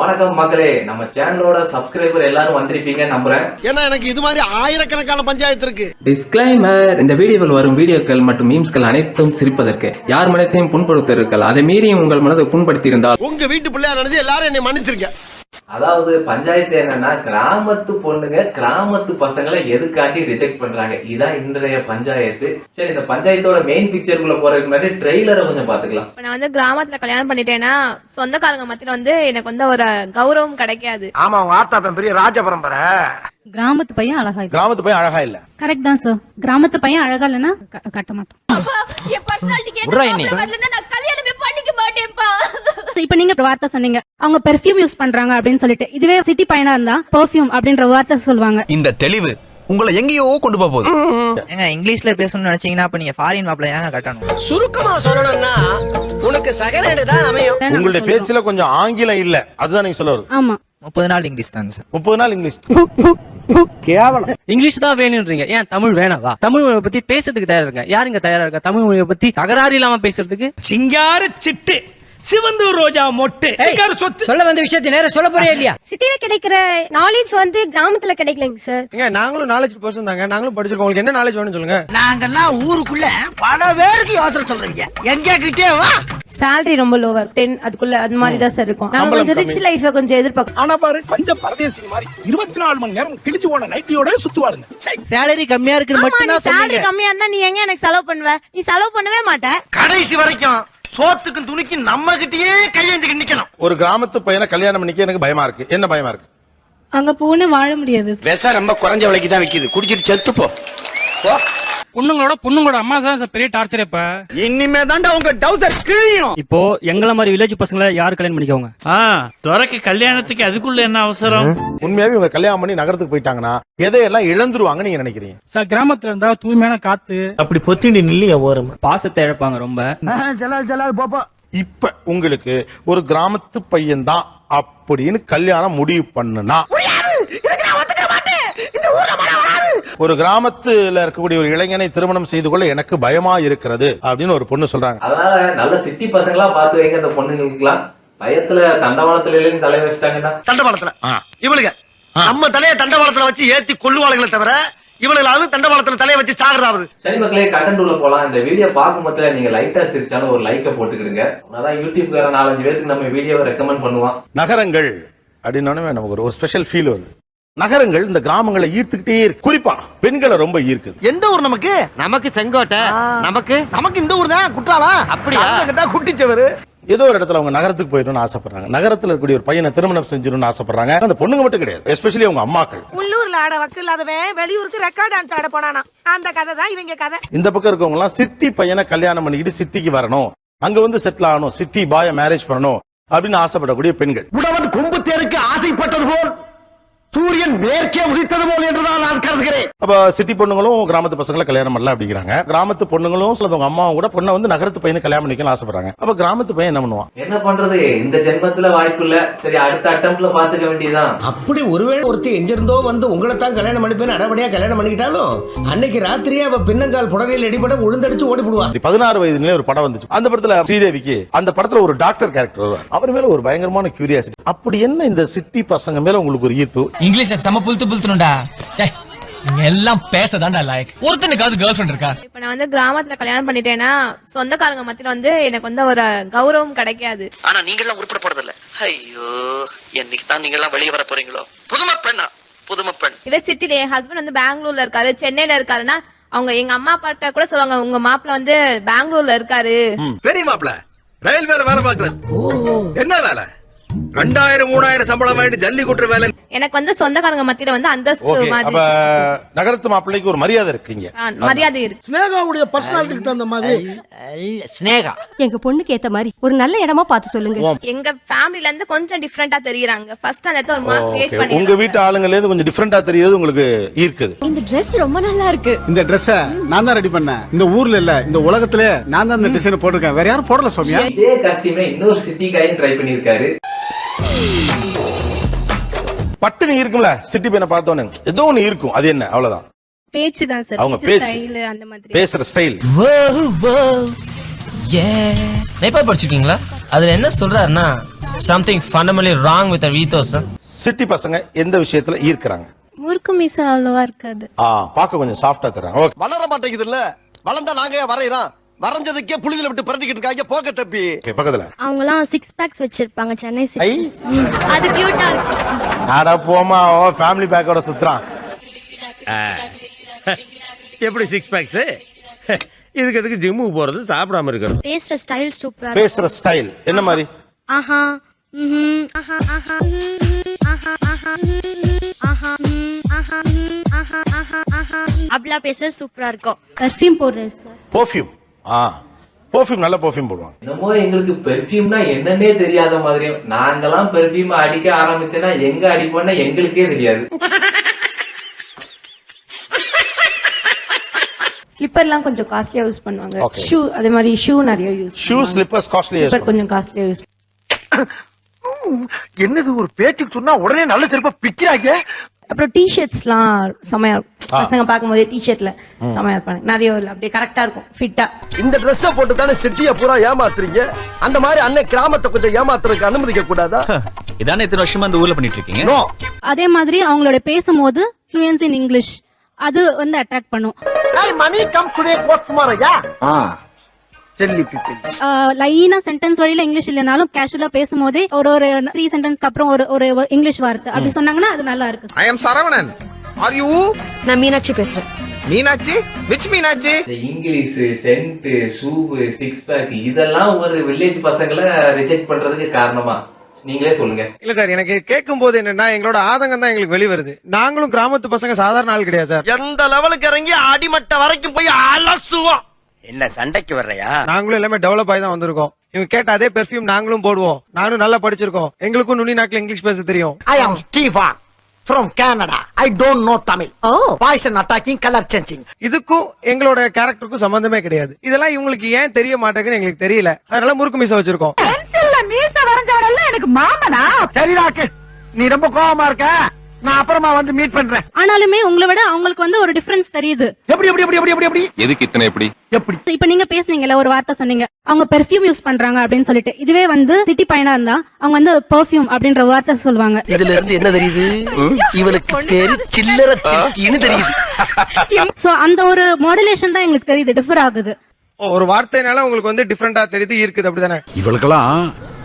வணக்கம் மக்களே, நம்ம சேனலோட சப்ஸ்கிரைபர் எல்லாரும் வந்திருப்பீங்க நம்புறேன். ஏன்னா எனக்கு இது மாதிரி ஆயிரக்கணக்கான பஞ்சாயத்து இருக்கு. டிஸ்க்ளைமர்: இந்த வீடியோவில் வரும் வீடியோக்கள் மற்றும் மீம்ஸ்கள் அனைத்தும் சிரிப்பதற்கு, யார் மனத்தையும் புண்படுத்தீர்கள். அதை மீறி உங்கள் மனதை புண்படுத்தி இருந்தால் உங்க வீட்டு பிள்ளையா நினைச்சு எல்லாரும் என்னை மன்னிச்சிருக்க. அதாவது பஞ்சாயத்து என்னன்னா, கிராமத்து பொண்ணுங்க கிராமத்து பசங்களை எதுக்காண்டி ரிஜெக்ட் பண்றாங்க. இதான் இன்றைய பஞ்சாயத்து. சரி, இந்த பஞ்சாயத்தோட மெயின் பிக்சருக்குள்ள போறதுக்கு முன்னாடி ட்ரெய்லரை கொஞ்சம் பாத்துக்கலாம். நான் வந்து கிராமத்துல கல்யாணம் பண்ணிட்டேன்னா சொந்தக்காரங்க மத்தியில வந்து எனக்கு வந்து ஒரு கௌரவம் கிடைக்காது. ஆமா, உங்க ஆத்தா பெரிய ராஜ பரம்பரை. கிராமத்து பையன் அழகா இல்ல. கிராமத்து பையன் அழகா இல்ல. கரெக்ட் தான் சார். கிராமத்து பையன் அழகா இல்லனா கட்ட மாட்டோம். என் பர்சனாலிட்டி கேட்டா நான் கல்யாணமே பண்ணிக்க மாட்டேன்ப்பா. இப்போ நீங்க ஒரு வார்த்தை சொன்னீங்க, அவங்க பெர்ஃப்யூம் யூஸ் பண்றாங்க அப்படின்னு சொல்லிட்டு. இதுவே சிட்டி பையனா இருந்தா பெர்ஃப்யூம் அப்படின்ற வார்த்தை சொல்லுவாங்க. இந்த தெளிவு உங்களை எங்கேயோ கொண்டு போகுது. ஏங்க இங்கிலீஷ்ல பேசணும்னு நினைச்சீங்கன்னா அப்ப நீங்க ஃபாரின் மாப்பிள ஏங்க கட்டணும்? சுருக்கமா சொல்லணும்னா உனக்கு செகண்ட் தான் அமையும். உங்களுடைய பேச்சுல கொஞ்சம் ஆங்கிலம் இல்ல, அதுதான் நீங்க சொல்ல வருது. ஆமா, 30 நாள் இங்கிலீஷ் தாங்க சார். 30 நாள் இங்கிலீஷ். இங்கிலீஷ் தான் வேணும்ன்றீங்க, ஏன் தமிழ் வேணாவா? தமிழ் மொழியை பத்தி பேசுறதுக்கு தயாரா இருக்க. யாருங்க தயாரா இருக்கா தமிழ் மொழியை பத்தி தகராறு இல்லாம பேசுறதுக்கு? சிங்கார சிட்டு சிவந்தூர் ரோஜா மொட்டு சொத்து சொல்ல வந்த விஷயத்தை நேரம் சொல்ல போறே இல்லையா? சிட்டில கிடைக்கிற நாலேஜ் வந்து கிராமத்துல கிடைக்கலங்க சார். ஏங்க நாங்களும் நாலேஜ் பர்சன் தாங்க, நாங்களும் படிச்சிருக்கோம். உங்களுக்கு என்ன நாலேஜ் வேணும்னு சொல்லுங்க. நாங்கெல்லாம் ஊருக்குள்ள பல பேருக்கு யோசனை சொல்றீங்க, எங்க கிட்டே வா. salary ரொம்ப லோவர் 10 அதுக்குள்ள அது மாதிரி தான் சார் இருக்கும். நாங்க கொஞ்சம் ரிச் லைஃபை கொஞ்சம் எதிர்பார்க்கறோம். ஆனா பாரு, கொஞ்சம் பரதேசி மாதிரி 24 மணி நேரம் கிழிச்சு போன நைட்டியோட சுத்துவாருங்க. சேலரி கம்மியா இருக்குன்னு மட்டும் தான் salary கம்மியா இருந்தா நீ எங்க எனக்கு செலவு பண்ணுவ? நீ செலவு பண்ணவே மாட்ட. கடைசி வரைக்கும் சோத்துக்கு துணிக்கு நம்ம கிட்டயே கையேந்திக்கு நிக்கணும். ஒரு கிராமத்து பையனை கல்யாணம் பண்ணிக்க எனக்கு பயமா இருக்கு. என்ன பயமா இருக்கு? அங்க போன வாழ முடியாது. விஷம் ரொம்ப குறைஞ்ச விலைக்கு தான் விக்குது, குடிச்சிட்டு செத்து போ. பொண்ணுங்களோட அம்மா தான் சார் பெரிய டார்ச்சர். இப்ப இனிமே தாண்டா உங்க டவுசர் கிழியும். இப்போ எங்களை மாதிரி வில்லேஜ் பசங்களை யாரு கல்யாணம் பண்ணிக்கோங்க? துறக்கு கல்யாணத்துக்கு அதுக்குள்ள என்ன அவசரம்? உண்மையாவே இவங்க கல்யாணம் பண்ணி நகரத்துக்கு போயிட்டாங்கன்னா எதையெல்லாம் இழந்துருவாங்க நீங்க நினைக்கிறீங்க? சார் கிராமத்துல இருந்தா தூய்மையான காத்து, அப்படி பொத்திண்டி நில்லையா ஓரம் பாசத்தை இழப்பாங்க ரொம்ப. இப்ப உங்களுக்கு ஒரு கிராமத்து பையன் தான் அப்படின்னு கல்யாணம் முடிவு பண்ணுனா, ஒரு கிராமத்துல இருக்கக்கூடிய ஒரு இளைஞனை திருமணம் செய்து கொள்ள எனக்கு பயமா இருக்கிறது அப்படின்னு ஒரு பொண்ணு சொல்றாங்க. அதனால நல்ல சிட்டி பசங்களா பார்த்து வைங்க. அந்த பொண்ணுங்களுக்குலாம் பயத்துல தண்டவாளத்துல இல்லைன்னு தலை வச்சிட்டாங்கன்னா, தண்டவாளத்துல இவளுங்க நம்ம தலைய தண்டவாளத்துல வச்சு ஏத்தி கொல்லுவாளுங்களே தவிர இவளுங்களாவது தண்டவாளத்துல தலைய வச்சு சாகுறாவது. சரி மக்களே, கண்டென்ட் உள்ள போலாம். இந்த வீடியோ பார்க்கும்போது நீங்க லைட்டா சிரிச்சாலும் ஒரு லைக்கை போட்டுக்கிடுங்க. அதான் யூடியூப்கார 4-5 பேருக்கு நம்ம வீடியோவை ரெக்கமெண்ட் பண்ணுவான். நகரங்கள் அப்படின்னோடனே நமக்கு ஒரு ஸ்பெஷல் ஃபீல் வருது. நகரங்கள் இந்த கிராமங்களை ஈர்த்துக்கிட்டே இருக்கு. குறிப்பா பெண்களை ரொம்ப ஈர்க்குது. எந்த ஊர் நமக்கு? நமக்கு செங்கோட்டை. நமக்கு இந்த ஊர் தான். குற்றாலம். அப்படியா? கேட்டா குட்டிச்சவரு. ஏதோ ஒரு இடத்துல அவங்க நகரத்துக்கு போயிடணும்னு ஆசைப்படுறாங்க. நகரத்துல இருக்கக்கூடிய ஒரு பையனை திருமணம் செஞ்சிடணும்னு ஆசைப்படுறாங்க. அந்த பொண்ணுங்க மட்டும் கிடையாது, எஸ்பெஷலி அவங்க அம்மாக்கள். உள்ளூர்ல ஆட வக்கு இல்லாதவன் வெளியூருக்கு ரெக்கார்ட் டான்ஸ் ஆட போனானா, அந்த கதை தான் இவங்க கதை. இந்த பக்கம் இருக்கவங்க எல்லாம் சிட்டி பையனை கல்யாணம் பண்ணிக்கிட்டு சிட்டிக்கு வரணும், அங்க வந்து செட்டில் ஆகணும், சிட்டி பாய மேரேஜ் பண்ணணும் அப்படின்னு ஆசைப்படக்கூடிய பெண்கள். உடவன் கொம்பு தேருக்கு ஆசைப்பட்டது போல் சூரியன் மேற்கே உதித்தது போல் என்றுதான் நான் கருதுகிறேன். அப்ப சிட்டி பொண்ணுங்களும் கிராமத்து பசங்களை கல்யாணம் பண்ணல அப்படிங்கிறாங்க. கிராமத்து பொண்ணுங்களும் அவங்க அம்மாவும் கூட பொண்ணை வந்து நகரத்து பையனை கல்யாணம் பண்ணிக்கலாம் ஆசைப்படுறாங்க. அப்ப கிராமத்து பையன் என்ன பண்ணுவான்? என்ன பண்றது, இந்த ஜென்மத்துல வாய்ப்பு இல்ல. சரி, அடுத்த அட்டம்ப்ட்ல பாத்துக்க வேண்டியதுதான். அப்படி ஒருவேளை ஒருத்தர் எங்கிருந்தோ வந்து உங்களை தான் கல்யாணம் பண்ணிப்பேன் அடபடியா கல்யாணம் பண்ணிக்கிட்டாலும் அன்னைக்கு ராத்திரியே அவ பின்னங்கால் புடவையில் அடிபட உழுந்தடிச்சு ஓடி போடுவான். 16 வயதுல ஒரு படம் வந்துச்சு. அந்த படத்துல ஸ்ரீதேவிக்கு அந்த படத்துல ஒரு டாக்டர் கேரக்டர் வருவார். அவர் மேல ஒரு பயங்கரமான கியூரியாசிட்டி. அப்படி என்ன இந்த சிட்டி பசங்க மேல உங்களுக்கு ஒரு ஈர்ப்பு? இங்கிலீஷ்ல செம புல்துனுடா. எல்லாம் பேசதாண்டா லைக். ஒருத்தனுக்காவது கேர்ள் ஃப்ரெண்ட் இருக்கா? இப்ப நான் வந்து கிராமத்துல கல்யாணம் பண்ணிட்டேன்னா சொந்தக்காரங்க மத்தியில வந்து எனக்கு வந்து ஒரு கௌரவம் கிடைக்காது. ஆனா நீங்க எல்லாம் உருப்பட போறது இல்ல. ஐயோ, என்னைக்கு தான் நீங்க எல்லாம் வெளியே வர போறீங்களோ. புதுமை பெண்ணா? புதுமை பெண். இதே சிட்டில என் ஹஸ்பண்ட் வந்து பெங்களூர்ல இருக்காரு, சென்னையில இருக்காருன்னா அவங்க எங்க அம்மா அப்பாட்ட கூட சொல்லுவாங்க, உங்க மாப்பிள்ள வந்து பெங்களூர்ல இருக்காரு. பெரிய மாப்பிள்ள ரயில்வேல வேலை பாக்குறது. என்ன வேலை? 2000-3000 சம்பளம் வாங்கிட்டு ஜல்லி குட்டுற வேலை. எனக்கு வந்து சொந்தக்காரங்க மத்தியில வந்து அந்தஸ்து மாதிரி. அப்ப நகரத்து மாப்பிள்ளைக்கு ஒரு மரியாதை இருக்கீங்க, மரியாதை இருக்கு. ஸ்னேகாவுடைய பர்சனாலிட்டிக்கு தகுந்த மாதிரி. ஸ்னேகா எங்க பொண்ணுக்கு ஏத்த மாதிரி ஒரு நல்ல இடமா பார்த்து சொல்லுங்க. எங்க ஃபேமிலில இருந்து கொஞ்சம் டிஃபரெண்டா தெரியுறாங்க. ஃபர்ஸ்ட் அந்த இடத்துல ஒரு மார்க் கிரியேட் பண்ணி. உங்க வீட்டு ஆளுங்களே கொஞ்சம் டிஃபரெண்டா தெரியுது, உங்களுக்கு ஈர்க்குது. இந்த Dress ரொம்ப நல்லா இருக்கு. இந்த ட்ரெஸ் நான் தான் ரெடி பண்ணேன். இந்த ஊர்ல இல்ல, இந்த உலகத்திலே நான் தான் இந்த டிசைன் போட்டிருக்கேன். வேற யாரும் போடல சோமியா. இதே காஸ்டியூமே இன்னொரு சிட்டிக்காயும் ட்ரை பண்ணிருக்காரு. பட்டுனி இருக்கும்ல சிட்டி பையனை பார்த்தோன்னே ஏதோ ஒண்ணு இருக்கும். அது என்ன? அவ்வளவுதான். பேச்சு தான் சார். அவங்க பேச்சு, ஸ்டைல் அந்த மாதிரி பேசுற ஸ்டைல். நைப்பா படிச்சிருக்கீங்களா? அதுல என்ன சொல்றாருன்னா something fundamentally wrong with ethos. City பசங்க எந்த விஷயத்துல ஈர்க்கறாங்க? முறுக்கு மீச அவ்வளவா இருக்காது. பார்க்க கொஞ்சம் சாஃப்டா தராங்க. ஓகே. வளர மாட்டேங்குது இல்ல, வளர்ந்தா நாங்க வரையறோம், வரைஞ்சதுக்கே புழுதில விட்டு பரட்டிக்கிட்டு இருக்காங்க. போக தப்பி பக்கத்துல அவங்கலாம் 6 பேக்ஸ் வச்சிருப்பாங்க சென்னை அது கியூட்டா இருக்கும். அட போமா, ஃபேமிலி பேக்கோட சுத்துறான். எப்படி 6 பேக்ஸ்? இதுக்கு எதுக்கு ஜிம்முக்கு போறது, சாப்பிடாம இருக்கிறது? பேசுற ஸ்டைல் சூப்பரா பேசுற ஸ்டைல் என்ன மாதிரி? ஆஹா ஆஹா ஆஹா அப்படிலா பேசுறது சூப்பரா இருக்கும். பெர்ஃப்யூம் போடுறது சார். பெர்ஃப்யூம். பெர்ஃப்யூம் நல்ல பெர்ஃப்யூம் போடுவாங்க. என்னமோ எங்களுக்கு பெர்ஃப்யூம்னா என்னன்னே தெரியாத மாதிரியும், நாங்கெல்லாம் பெர்ஃப்யூம் அடிக்க ஆரம்பிச்சேன்னா எங்க அடிப்போம்னா எங்களுக்கே தெரியாது. ஸ்லிப்பர்லாம் கொஞ்சம் காஸ்ட்லியா யூஸ் பண்ணுவாங்க. Okay. ஷூ அதே மாதிரி ஷூ நிறைய use shoe slippers costly. Slipper கொஞ்சம் காஸ்ட்லியா யூஸ். என்னது ஒரு பேச்சுக்கு சொன்னா உடனே நல்ல செருப்பா பிக்கிறாங்க. அப்புறம் டி-ஷர்ட்ஸ்லாம் செமையா இருக்கும். பசங்க பாக்கும்போது டி-ஷர்ட்ல செமையா இருப்பாங்க. நிறைய அப்படியே கரெக்டா இருக்கும், ஃபிட்டா. இந்த Dress போட்டு தானே சிட்டியை பூரா ஏமாத்துறீங்க. அந்த மாதிரி அன்னை கிராமத்தை கொஞ்சம் ஏமாத்துறதுக்கு அனுமதிக்க கூடாதா? இதானே இத்தனை வருஷமா இந்த ஊர்ல பண்ணிட்டு இருக்கீங்க. நோ. அதே மாதிரி அவங்களோட பேசும்போது ஃப்ளூயன்சி இன் இங்கிலீஷ் அது வந்து அட்ராக்ட் பண்ணும். மணி கம் டுடே கோட் டுமாரோயா. செல்லி பீப்பிள்ஸ். லைனா சென்டென்ஸ் வழியில இங்கிலீஷ் இல்லனாலும் கேஷுவலா பேசும்போதே ஒரு 3 சென்டென்ஸ்க்கு அப்புறம் ஒரு இங்கிலீஷ் வார்த்தை அப்படி சொன்னாங்கன்னா அது நல்லா இருக்கு. I am Saravanan. Are you? நான் மீனாட்சி பேசுறேன். மீனாட்சி? which மீனாட்சி? இந்த இங்கிலீஷ், சென்ட், ஷூ, 6 பேக் இதெல்லாம் ஒரு வில்லேஜ் பசங்களை ரிஜெக்ட் பண்றதுக்கு காரணமா நீங்களே சொல்லுங்க. இல்ல சார், எனக்கு கேட்கும் போது என்னன்னா எங்களோட ஆதங்கம் தான் எங்களுக்கு வெளிவருது. நாங்களும் கிராமத்து பசங்க சாதாரண ஆள் கிடையாது சார். எந்த லெவலுக்கு இறங்கி அடிமட்ட வரைக்கும் போய் அலசுவோம். என்ன சண்டைக்கு வர்றையா? நாங்களும் எல்லாமே டெவலப் ஆகி தான் வந்திருக்கோம். இவங்க கேட்ட அதே பெர்ஃப்யூம் நாங்களும் போடுவோம். நானும் நல்லா படிச்சிருக்கோம். எங்களுக்கும் நுனி நாக்குல இங்கிலீஷ் பேச தெரியும். ஐ அம் Stephen from Canada. I don't know Tamil. Poison attacking, color changing. இதுக்கும் எங்களோட கேரக்டருக்கும் சம்பந்தமே கிடையாது. இதெல்லாம் இவங்களுக்கு ஏன் தெரிய மாட்டேங்குன்னு எங்களுக்கு தெரியல. அதனால முறுக்கு மீச வச்சிருக்கோம். மீச வரைஞ்சவனெல்லாம் எனக்கு மாமனா? சரி ராகேஷ், நீ ரொம்ப கோவமா இருக்க. நான் அப்புறமா வந்து மீட் பண்றேன். ஆனாலுமே உங்களை விட அவங்களுக்கு வந்து ஒரு டிஃபரன்ஸ் தெரியுது. எப்படி எப்படி எப்படி எப்படி எப்படி எதுக்கு இத்தனை எப்படி? எப்படி? இப்ப நீங்க பேசுனீங்கல்ல, ஒரு வார்த்தை சொன்னீங்க அவங்க பெர்ஃப்யூம் யூஸ் பண்றாங்க அப்படின்னு சொல்லிட்டு. இதுவே வந்து சிட்டி பையனா இருந்தா அவங்க வந்து பெர்ஃப்யூம் அப்படின்ற வார்த்தை சொல்லுவாங்க. இதுல இருந்து என்ன தெரியுது? இவளுக்கு பேரு சில்லற சிட்டின்னு தெரியுது. சோ அந்த ஒரு மாடுலேஷன் தான் எங்களுக்கு தெரியுது, டிஃபர் ஆகுது. ஒரு வார்த்தைனால உங்களுக்கு வந்து டிஃபரெண்டா தெரியுது, இருக்குது, அப்படிதானே? இவளுக்கெல்லாம்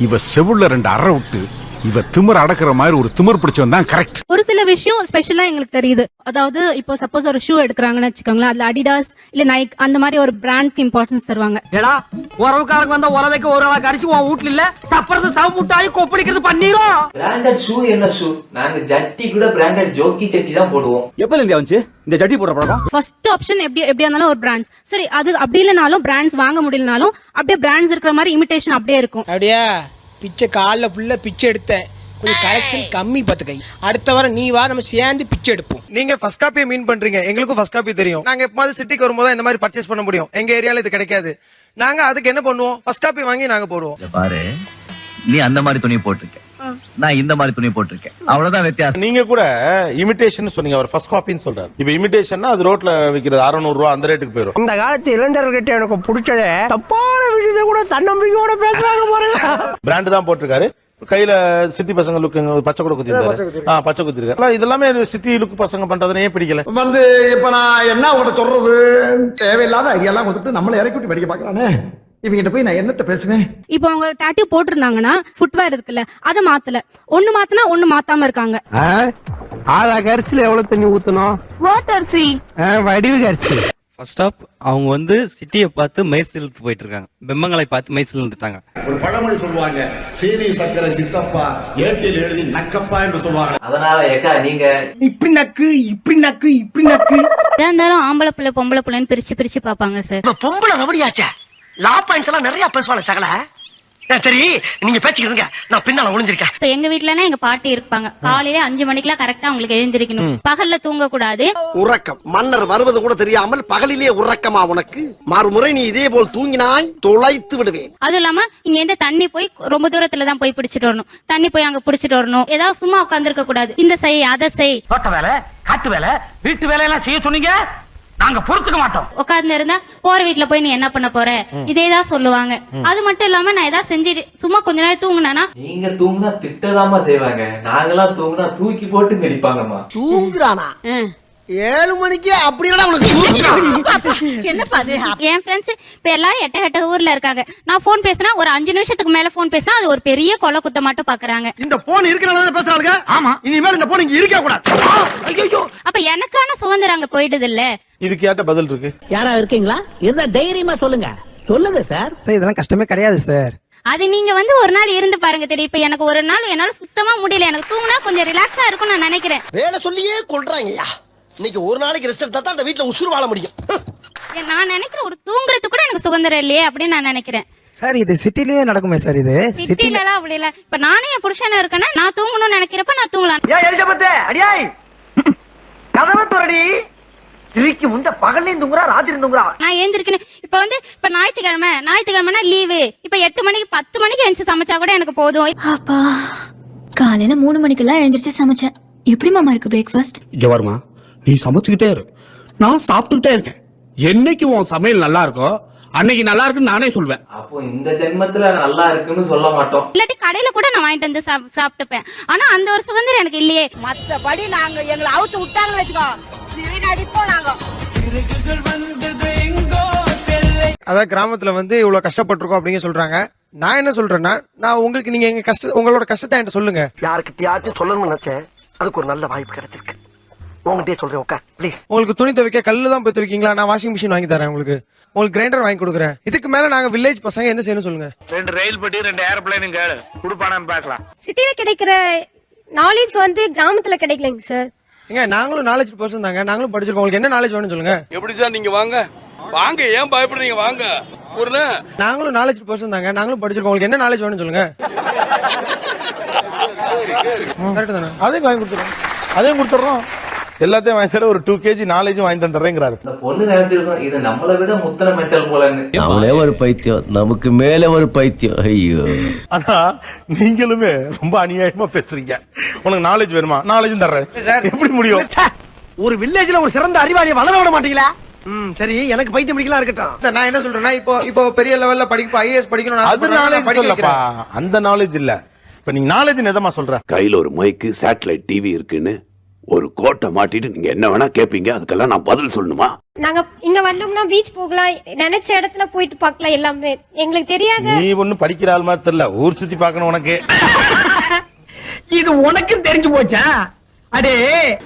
இவ செவுள்ள 2 அறை விட்டு இவ திமிர் அடக்குற மாதிரி ஒரு திமிர் பிடிச்சவன் தான் கரெக்ட். ஒரு சில விஷயம் ஸ்பெஷலா எங்களுக்கு தெரியுது. அதாவது இப்போ சப்போஸ் ஒரு ஷூ எடுக்கிறாங்கன்னு வச்சுக்கோங்களேன், அதுல அடிடாஸ் இல்ல நைக் அந்த மாதிரி ஒரு பிராண்ட்க்கு இம்பார்ட்டன்ஸ் தருவாங்க. ஏடா உறவுக்காரங்க வந்தா உறவைக்கு ஒரு அளவுக்கு அடிச்சு உன் வீட்டுல இல்ல சப்பறது சவ முட்டாய் கொப்பளிக்கிறது பண்ணிரும். பிராண்டட் ஷூ என்ன ஷூ? நாங்க ஜட்டி கூட பிராண்டட் ஜோக்கி சட்டி தான் போடுவோம். எப்பல இருந்து வந்துச்சு இந்த ஜட்டி போடுற பழக்கம்? ஃபர்ஸ்ட் ஆப்ஷன் எப்படியா இருந்தாலும் ஒரு பிராண்ட்ஸ். சரி, அது அப்படி இல்லனாலும் பிராண்ட்ஸ் வாங்க முடியலனாலும் அப்படியே பிராண்ட்ஸ் இருக்கிற மாதிரி இமிடேஷன் அப்படியே இருக்கும். அப்படியே பிச்சை கால்ல புள்ள பிச்சை எடுத்தேன். கொஞ்சம் கலெக்ஷன் கம்மி பாத்துக்கை. அடுத்த வாரம் நீ வா, நம்ம சேர்ந்து பிச்சை எடுப்போம். நீங்க ஃபர்ஸ்ட் காப்பியை மீன் பண்றீங்க, எங்களுக்கும் ஃபர்ஸ்ட் காப்பி தெரியும். நாங்க எப்போது சிட்டிக்கு வரும்போது இந்த மாதிரி பர்ச்சேஸ் பண்ண முடியும். எங்க ஏரியால இது கிடைக்காது. நாங்க அதுக்கு என்ன பண்ணுவோம்? ஃபர்ஸ்ட் காப்பி வாங்கி நாங்க போடுவோம். பாரு, நீ அந்த மாதிரி துணி போட்டிருக்க, நான் இந்த மாதிரி துணி போட்டிருக்கேன், அவ்வளவுதான் வித்தியாசம். நீங்க கூட இமிடேஷன் சொன்னீங்க, அவர் ஃபர்ஸ்ட் காப்பின்னு சொல்றாரு. இப்ப இமிடேஷன்னா அது ரோட்ல விக்கிறது 600 ரூபாய் அந்த ரேட்டுக்கு போயிடும். இந்த காலத்து இளைஞர்கிட்ட எனக்கு பிடிச்சதே தப்பான விஷயத்தை கூட தன்னம்பிக்கையோட பேசுறாங்க பாருங்க. பிராண்ட் தான் போட்டிருக்காரு. கையில சிட்டி பசங்க லுக் பச்சை கூட குத்திருக்காரு. பச்சை குத்திருக்காரு. இதெல்லாமே சிட்டி லுக் பசங்க பண்றதுனே பிடிக்கல. வந்து இப்ப நான் என்ன உங்கள்ட்ட சொல்றது? தேவையில்லாத ஐடியாலாம் கொடுத்துட்டு நம்மள இறக்கி விட்டு படிக்க பாக்குறானே. இவங்கிட்ட போய் நான் என்னத்த பேசுவேன்? இப்போ அவங்க டாட்டூ போட்டிருந்தாங்கன்னா ஃபுட்வேர் இருக்குல்ல, அதை மாத்தல. ஒண்ணு மாத்தினா ஒண்ணு மாத்தாம இருக்காங்க. ஆதா கரிசில எவ்வளவு தண்ணி ஊத்தணும்? Water Vadivu கரிசி. ஃபர்ஸ்ட் ஆப் அவங்க வந்து சிட்டியை பார்த்து மைசிலுத்து போயிட்டு இருக்காங்க, பிம்பங்களை பார்த்து மைசில் இருந்துட்டாங்க. ஒரு பழமொழி சொல்லுவாங்க, சீனி சக்கரை சித்தப்பா ஏட்டில் எழுதி நக்கப்பா என்று சொல்லுவாங்க. அதனால ஏக்கா நீங்க இப்படி நக்கு இப்படி நக்கு இப்படி நக்கு. எதா இருந்தாலும் ஆம்பளை பிள்ளை பொம்பளை பிள்ளைன்னு பிரிச்சு பாப்பாங்க சார். இப்ப பொம்பளை ரவடியாச்சே. லா பாயிண்ட்ஸ் எல்லாம் நிறைய பேசுவாங்க சகல. சரி, நீங்க பேசிக்கிறீங்க, நான் பின்னால ஒளிஞ்சிருக்கேன். இப்ப எங்க வீட்டுலனா எங்க பாட்டி இருப்பாங்க. காலையில 5 மணிக்கெல்லாம் கரெக்டா உங்களுக்கு எழுந்திருக்கணும். பகல்ல தூங்க கூடாது. உறக்கம் மன்னர் வருவது கூட தெரியாமல் பகலிலே உறக்கமா உனக்கு? மறுமுறை நீ இதே போல் தூங்கினாய் தொலைத்து விடுவேன். அதுவும் இல்லாம இங்க இருந்து தண்ணி போய் ரொம்ப தூரத்துல தான் போய் பிடிச்சிட்டு வரணும். தண்ணி போய் அங்க பிடிச்சிட்டு வரணும். ஏதாவது சும்மா உட்கார்ந்து இருக்க கூடாது. இந்த செய் அதை செய். தோட்ட வேலை, காட்டு வேலை, வீட்டு வேலையெல்லாம் செய்ய சொன்னீங்க. நாங்க பொறுத்துக்க மாட்டோம். உட்கார்ந்து இருந்தா போற வீட்டுல போய் நீ என்ன பண்ண போற இதேதான் சொல்லுவாங்க. அது மட்டும் இல்லாம நான் ஏதாவது செஞ்சுட்டு சும்மா கொஞ்ச நேரம் தூங்குனா நீங்க தூங்குனா திட்டதாமா செய்வாங்க, நாங்கெல்லாம் தூங்குனா தூக்கி போட்டு நடிப்பாங்கம்மா. தூங்குறானா 7 மணிக்கு அப்படி என்னப்பா அது? என் ஃப்ரெண்ட்ஸ் இப்ப எல்லாரும் எட்ட ஊர்ல இருக்காங்க. நான் போன் பேசினா ஒரு 5 நிமிஷத்துக்கு மேல போன் பேசினா அது ஒரு பெரிய கொலை குத்த மட்டும் பாக்குறாங்க. இந்த போன் இருக்கனால பேசுறாங்க. ஆமா, இனிமேல் இந்த போன் இங்க இருக்க கூடாது. அப்ப எனக்கான சுதந்திரம் அங்க போயிடுது இல்ல. இதுக்கு ஏட்ட பதில் இருக்கு? யாரா இருக்கீங்களா? இருந்தா தைரியமா சொல்லுங்க. சொல்லுங்க சார். இதெல்லாம் கஷ்டமே கிடையாது சார். அது நீங்க வந்து ஒரு நாள் இருந்து பாருங்க தெரியும். இப்ப எனக்கு ஒரு நாள் என்னால சுத்தமா முடியல. எனக்கு தூங்கினா கொஞ்சம் ரிலாக்ஸா இருக்கும் நான் நினைக்கிறேன். வேலை சொல்லியே கொள்றாங்கய்யா. இன்னைக்கு ஒரு நாளைக்கு ரெஸ்ட் எடுத்தா தான் அந்த வீட்ல உசுறு வாழ முடியும். நான் நினைக்கிறேன் ஒரு தூங்குறதுக்கு கூட எனக்கு சுதந்திரம் இல்லையே அப்படின்னு நான் நினைக்கிறேன். சார் இது சிட்டிலேயே நடக்குமே சார்? இது சிட்டில எல்லாம் அப்படி இல்ல. இப்ப நானே என் புருஷனா இருக்கேன்னா நான் தூங்கணும்னு நினைக்கிறப்ப நான் தூங்கலாம். ஏன் எலிசபெத் அடியாய் கதவை திறடி. திருக்கி முண்ட பகல்லையும் தூங்குறா ராத்திரி தூங்குறா. நான் எழுந்திருக்கேன். இப்ப ஞாயிற்றுக்கிழமைனா லீவு. இப்ப 8 மணிக்கு 10 மணிக்கு எழுந்து சமைச்சா கூட எனக்கு போதும். அப்பா காலையில 3 மணிக்கெல்லாம் எழுந்திரிச்சு சமைச்சேன். எப்படி மாமா இருக்கு பிரேக்ஃபாஸ்ட்? இங்க வருமா, நீ சமைச்சுக்கிட்டே இரு, நான் சாப்பிட்டுக்கிட்டே இருக்கேன். என்னைக்கு உன் சமையல் நல்லா இருக்கோ அன்னைக்கு நல்லா இருக்குன்னு நானே சொல்வேன். அப்போ இந்த ஜென்மத்துல நல்லா இருக்குன்னு சொல்ல மாட்டோம். இல்லாட்டி கடையில கூட நான் வாங்கிட்டு வந்து சாப்பிட்டுப்பேன். ஆனா அந்த ஒரு சுதந்திரம் எனக்கு இல்லையே. மத்தபடி நாங்க எங்களை அவுத்து விட்டாங்கன்னு வச்சுக்கோ, சிறுக அடிப்போம் நாங்க. அதாவது கிராமத்துல வந்து இவ்வளவு கஷ்டப்பட்டிருக்கோம் அப்படிங்க சொல்றாங்க. நான் என்ன சொல்றேன்னா, நான் உங்களுக்கு நீங்க எங்க உங்களோட கஷ்டத்தை என்கிட்ட சொல்லுங்க. யாருக்கிட்டயாச்சும் சொல்லணும்னு நினைச்சேன், அதுக்கு ஒரு நல்ல வாய்ப்பு கிடைச்சிருக்கு. உங்ககிட்டயே சொல்றேன், உட்கார் ப்ளீஸ். உங்களுக்கு துணி துவைக்க கல்லு தான் போய் துவைக்கீங்களா? நான் வாஷிங் மிஷின் வாங்கி தரேன். உங்களுக்கு கிரைண்டர் வாங்கி கொடுக்குறேன். இதுக்கு மேல நாங்க வில்லேஜ் பசங்க என்ன செய்யணும் சொல்லுங்க? 2 ரயில் பெட்டி 2 ஏர்பிளைனும் கேளு, குடுப்பானான்னு பார்க்கலாம். சிட்டில கிடைக்கிற நாலேஜ் வந்து கிராமத்துல கிடைக்கலங்க சார். ஏங்க நாங்களும் நாலேஜ் பர்சன் தாங்க, நாங்களும் படிச்சிருக்கோம். உங்களுக்கு என்ன நாலேஜ் வேணும்னு சொல்லுங்க. எப்படி சார் நீங்க வாங்க வாங்க, ஏன் பயப்படுறீங்க? வாங்க. நாங்களும் நாலேஜ் பர்சன் தாங்க, நாங்களும் படிச்சிருக்கோம். உங்களுக்கு என்ன நாலேஜ் வேணும்னு சொல்லுங்க. கரெக்ட் தானே? அதையும் வாங்கி கொடுத்துறோம், அதையும் கொடுத்துறோம். எல்லாத்தையும் வாங்கி தர ஒரு 2 kg நாலேஜும் வாங்கி தந்துடுறேங்கிறாரு. இந்த பொண்ணு நினைச்சிருக்கோம் இது நம்மளை விட முத்தன மென்டல் போலன்னு. அவனே ஒரு பைத்தியம், நமக்கு மேல ஒரு பைத்தியம். ஐயோ, ஆனா நீங்களுமே ரொம்ப அநியாயமா பேசுறீங்க. உனக்கு நாலேஜ் வேணுமா? நாலேஜும் தர்றேன். எப்படி முடியும்? ஒரு வில்லேஜ்ல ஒரு சிறந்த அறிவாளியை வளர விட மாட்டீங்களா? சரி, எனக்கு பைத்தியம் பிடிக்கலாம் இருக்கட்டும். சார் நான் என்ன சொல்றேன்னா, இப்போ பெரிய லெவல்ல படிக்க ஐஏஎஸ் படிக்கணும். அது நாலேஜ் சொல்லப்பா, அந்த நாலேஜ் இல்ல. இப்ப நீங்க நாலேஜ் எதமா சொல்ற? கையில ஒரு மைக்கு, சேட்டலைட் டிவி இருக்குன்னு ஒரு கோட்டை மாட்டிட்டு நீங்க என்ன வேணா கேப்பீங்க, அதுக்கெல்லாம் நான் பதில் சொல்லணுமா? நாங்க இங்க வந்தோம்னா பீச் போகலாம், நினைச்ச இடத்துல போயிட்டு பார்க்கலாம். எல்லாமே எங்களுக்கு தெரியாது. நீ ஒண்ணும் படிக்கிற ஆள் மாதிரி தெரியல, ஊர் சுத்தி பார்க்கணும் உனக்கு. இது உனக்கும் தெரிஞ்சு போச்சா? அடே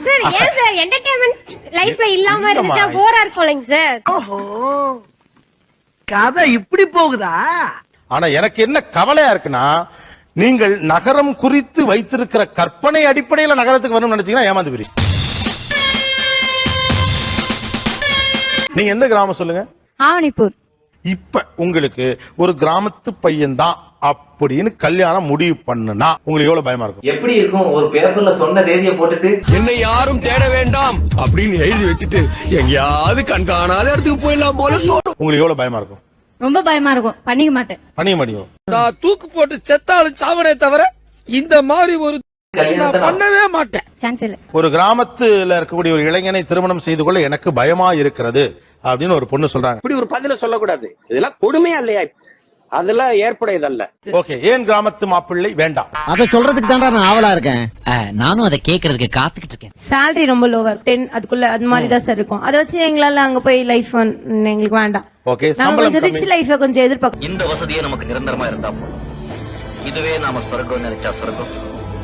சார் ஏன் சார் என்டர்டெயின்மென்ட் லைஃப்ல இல்லாம இருந்துச்சா போரா இருக்கும்லங்க சார். ஓஹோ, கதை இப்படி போகுதா? ஆனா எனக்கு என்ன கவலையா இருக்குன்னா, நீங்கள் நகரம் குறித்து வைத்திருக்கிற கற்பனை அடிப்படையில நகரத்துக்கு வரணும்னு நினைச்சீங்கன்னா ஏமாந்து போறீங்க. நீங்க எந்த கிராமம் சொல்லுங்க? ஆவணிப்பூர். இப்ப உங்களுக்கு ஒரு கிராமத்து பையன் தான் அப்படின்னு கல்யாணம் முடிவு பண்ணுனா உங்களுக்கு எவ்வளவு பயமா இருக்கும்? எப்படி இருக்கும்? ஒரு பேப்பர்ல சொன்ன தேதியை போட்டுட்டு என்னை யாரும் தேட வேண்டாம் அப்படின்னு எழுதி வச்சுட்டு எங்கேயாவது கண்காணாத இடத்துக்கு போயிடலாம் போல. உங்களுக்கு எவ்வளவு பயமா இருக்கும்? ரொம்ப பயமா இருக்கும். பண்ணிக்க மாட்டேன். பண்ணிக்க மாட்டீங்க. நான் தூக்கு போட்டு செத்தாலும் சாவனே தவிர இந்த மாதிரி ஒரு பண்ணவே மாட்டேன். சான்ஸ் இல்ல. ஒரு கிராமத்துல இருக்கக்கூடிய ஒரு இளைஞனை திருமணம் செய்து கொள்ள எனக்கு பயமா இருக்கிறது அப்படின்னு ஒரு பொண்ணு சொல்றாங்க. இப்படி ஒரு பதில சொல்லக்கூடாது. இதெல்லாம் கொடுமையா இல்லையா? அதெல்லாம் ஏற்புடையதல்ல. ஓகே, ஏன் கிராமத்து மாப்பிள்ளை வேண்டாம்? அத சொல்றதுக்கு தான்டா நான் ஆவலா இருக்கேன். நானும் அதை கேட்கறதுக்கு காத்துக்கிட்டு இருக்கேன். salary ரொம்ப லோவர் 10 அதுக்குள்ள அது மாதிரி தான் சார் இருக்கும். அத வச்சு எங்களால அங்க போய் லைஃப் எங்களுக்கு வேண்டாம். ஓகே, நாங்க சம்பளம் கொஞ்சம் ரிச் லைஃபை கொஞ்சம் எதிர்பார்க்கறோம். இந்த வசதியே நமக்கு நிரந்தரமா இருந்தா போதும். இதுவே நாம சொர்க்கம் நினைச்சா சொர்க்கம்,